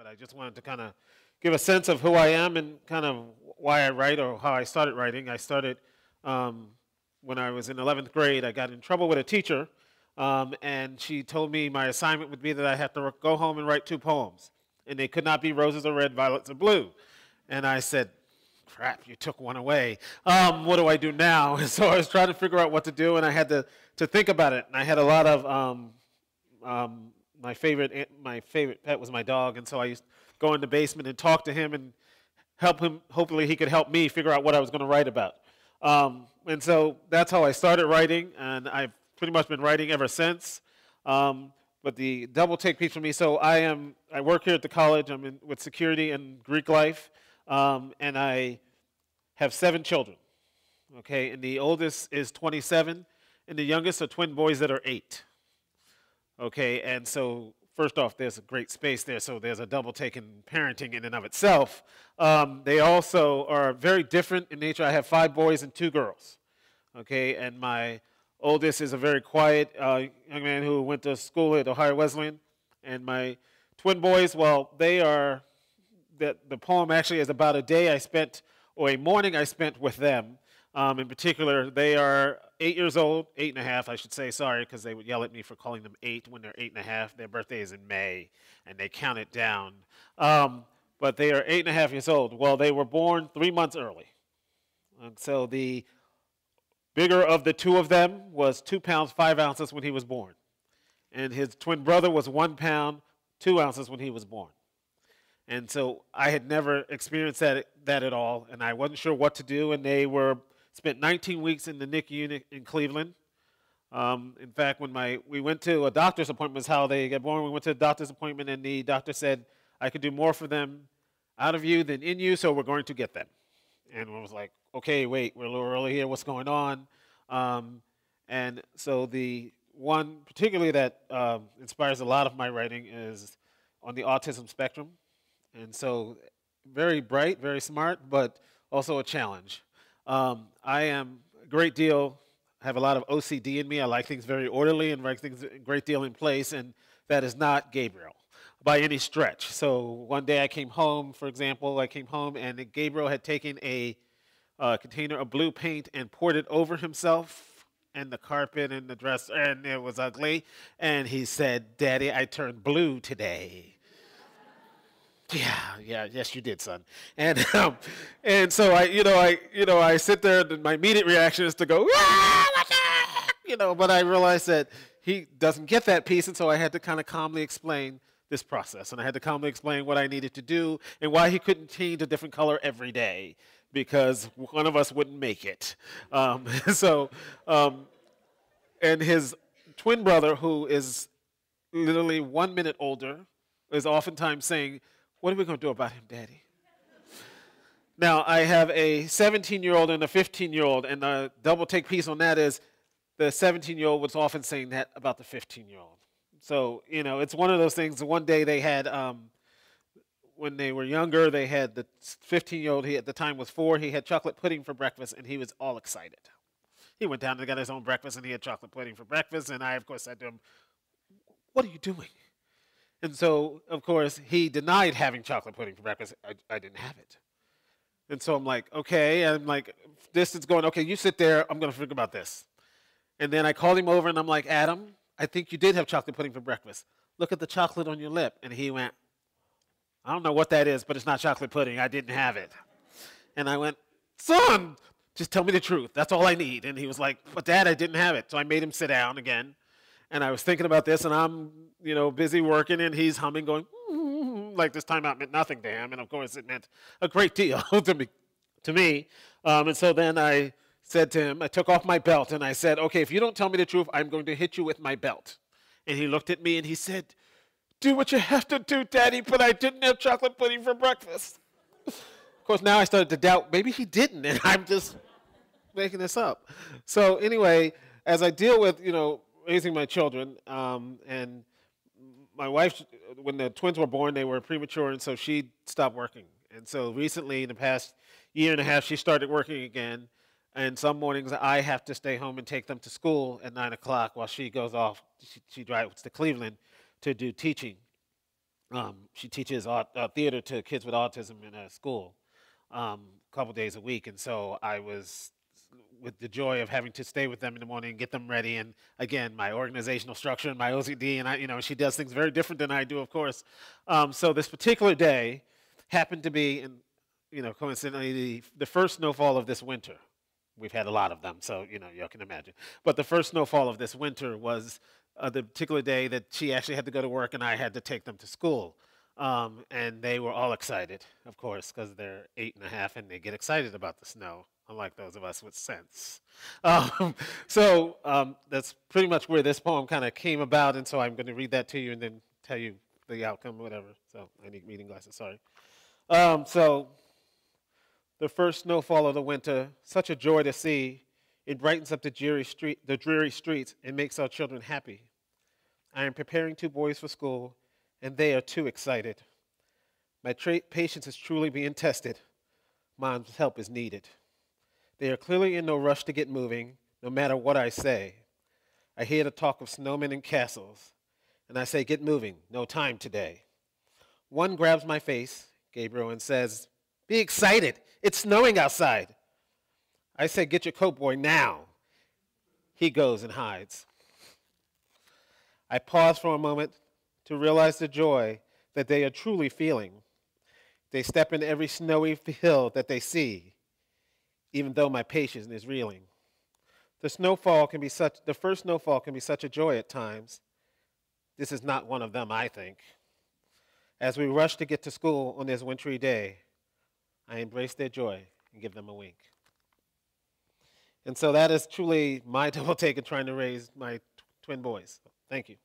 but I just wanted to kind of give a sense of who I am and kind of why I write or how I started writing. I started um, when I was in 11th grade. I got in trouble with a teacher, and she told me my assignment would be that I had to go home and write 2 poems, and they could not be roses or red, violets or blue. And I said, crap, you took one away. What do I do now? And so I was trying to figure out what to do, and I had to think about it. And I had a lot of my favorite pet was my dog, and so I used to go in the basement and talk to him and help him. Hopefully, he could help me figure out what I was going to write about. And so that's how I started writing, and I've pretty much been writing ever since. But the double take piece for me. So I work here at the college. I'm with security and Greek life, and I have 7 children. Okay, and the oldest is 27, and the youngest are twin boys that are 8. Okay, and so first off, there's a great space there, so there's a double take in parenting in and of itself. They also are very different in nature. I have 5 boys and 2 girls. Okay, and my oldest is a very quiet young man who went to school at Ohio Wesleyan, and my twin boys, well, the poem actually is about a day I spent, or a morning I spent with them. In particular, they are 8 years old, 8.5, I should say, sorry, because they would yell at me for calling them 8 when they're 8.5. Their birthday is in May, and they count it down. But they are 8.5 years old. Well, they were born 3 months early. And so the bigger of the 2 of them was 2 pounds, 5 ounces when he was born. And his twin brother was 1 pound, 2 ounces when he was born. And so I had never experienced that at all, and I wasn't sure what to do, and they spent 19 weeks in the NICU unit in Cleveland. In fact, when we went to a doctor's appointment, is how they get born. We went to a doctor's appointment, and the doctor said, I could do more for them out of you than in you, so we're going to get them. And I was like, okay, wait, we're a little early here. What's going on? And so the one particularly that inspires a lot of my writing is on the autism spectrum. And so very bright, very smart, but also a challenge. I am a great deal, I have a lot of OCD in me. I like things very orderly and like things a great deal in place, and that is not Gabriel by any stretch. So one day I came home, for example, and Gabriel had taken a container of blue paint and poured it over himself and the carpet and the dresser, and it was ugly. And he said, Daddy, I turned blue today. Yes, you did, son. And so I sit there, and my immediate reaction is to go, what the heck? But I realized that he doesn't get that piece, and so I had to kind of calmly explain this process, and I had to calmly explain what I needed to do and why he couldn't change a different color every day, because one of us wouldn't make it. And his twin brother, who is literally 1 minute older, is oftentimes saying, what are we going to do about him, Daddy? Now, I have a 17-year-old and a 15-year-old, and the double take piece on that is the 17-year-old was often saying that about the 15-year-old. So, it's one of those things. One day they had, when they were younger, they had the 15-year-old, he at the time was 4, he had chocolate pudding for breakfast, and he was all excited. He went down and got his own breakfast, and he had chocolate pudding for breakfast, and I, of course, said to him, what are you doing? And so, of course, he denied having chocolate pudding for breakfast. I didn't have it. And so I'm like, okay. And I'm like, this is going, okay, you sit there. I'm going to figure about this. And then I called him over, and I'm like, Adam, I think you did have chocolate pudding for breakfast. Look at the chocolate on your lip. And he went, I don't know what that is, but it's not chocolate pudding. I didn't have it. And I went, son, just tell me the truth. That's all I need. And he was like, but Dad, I didn't have it. So I made him sit down again. And I was thinking about this, and I'm, busy working, and he's humming, going, like this timeout meant nothing to him. And, of course, it meant a great deal to me. And so then I said to him, I took off my belt, and I said, okay, if you don't tell me the truth, I'm going to hit you with my belt. And he looked at me, and he said, do what you have to do, Daddy, but I didn't have chocolate pudding for breakfast. Of course, now I started to doubt, maybe he didn't, and I'm just making this up. So anyway, as I deal with, raising my children, and my wife, when the twins were born, they were premature, and so she stopped working. And so recently, in the past year and a half, she started working again. And some mornings, I have to stay home and take them to school at 9 o'clock while she goes off. She drives to Cleveland to do teaching. She teaches theater to kids with autism in a school a couple days a week. And so I was with the joy of having to stay with them in the morning and get them ready. And again, my organizational structure and my OCD, and she does things very different than I do, of course. So this particular day happened to be, coincidentally, the first snowfall of this winter. We've had a lot of them, so y'all can imagine. But the first snowfall of this winter was the particular day that she actually had to go to work and I had to take them to school. And they were all excited, of course, because they're 8.5 and they get excited about the snow, unlike those of us with sense. So that's pretty much where this poem kind of came about, and so I'm going to read that to you and then tell you the outcome, whatever. So I need reading glasses, sorry. So the first snowfall of the winter, such a joy to see. It brightens up the dreary streets and makes our children happy. I am preparing 2 boys for school, and they are too excited. My patience is truly being tested. Mom's help is needed. They are clearly in no rush to get moving, no matter what I say. I hear the talk of snowmen and castles, and I say, get moving, no time today. One grabs my face, Gabriel, and says, be excited, it's snowing outside. I say, get your coat, boy, now. He goes and hides. I pause for a moment to realize the joy that they are truly feeling. They step into every snowy hill that they see, even though my patience is reeling. The first snowfall can be such a joy at times. This is not one of them, I think. As we rush to get to school on this wintry day, I embrace their joy and give them a wink. And so that is truly my double take in trying to raise my twin boys. Thank you.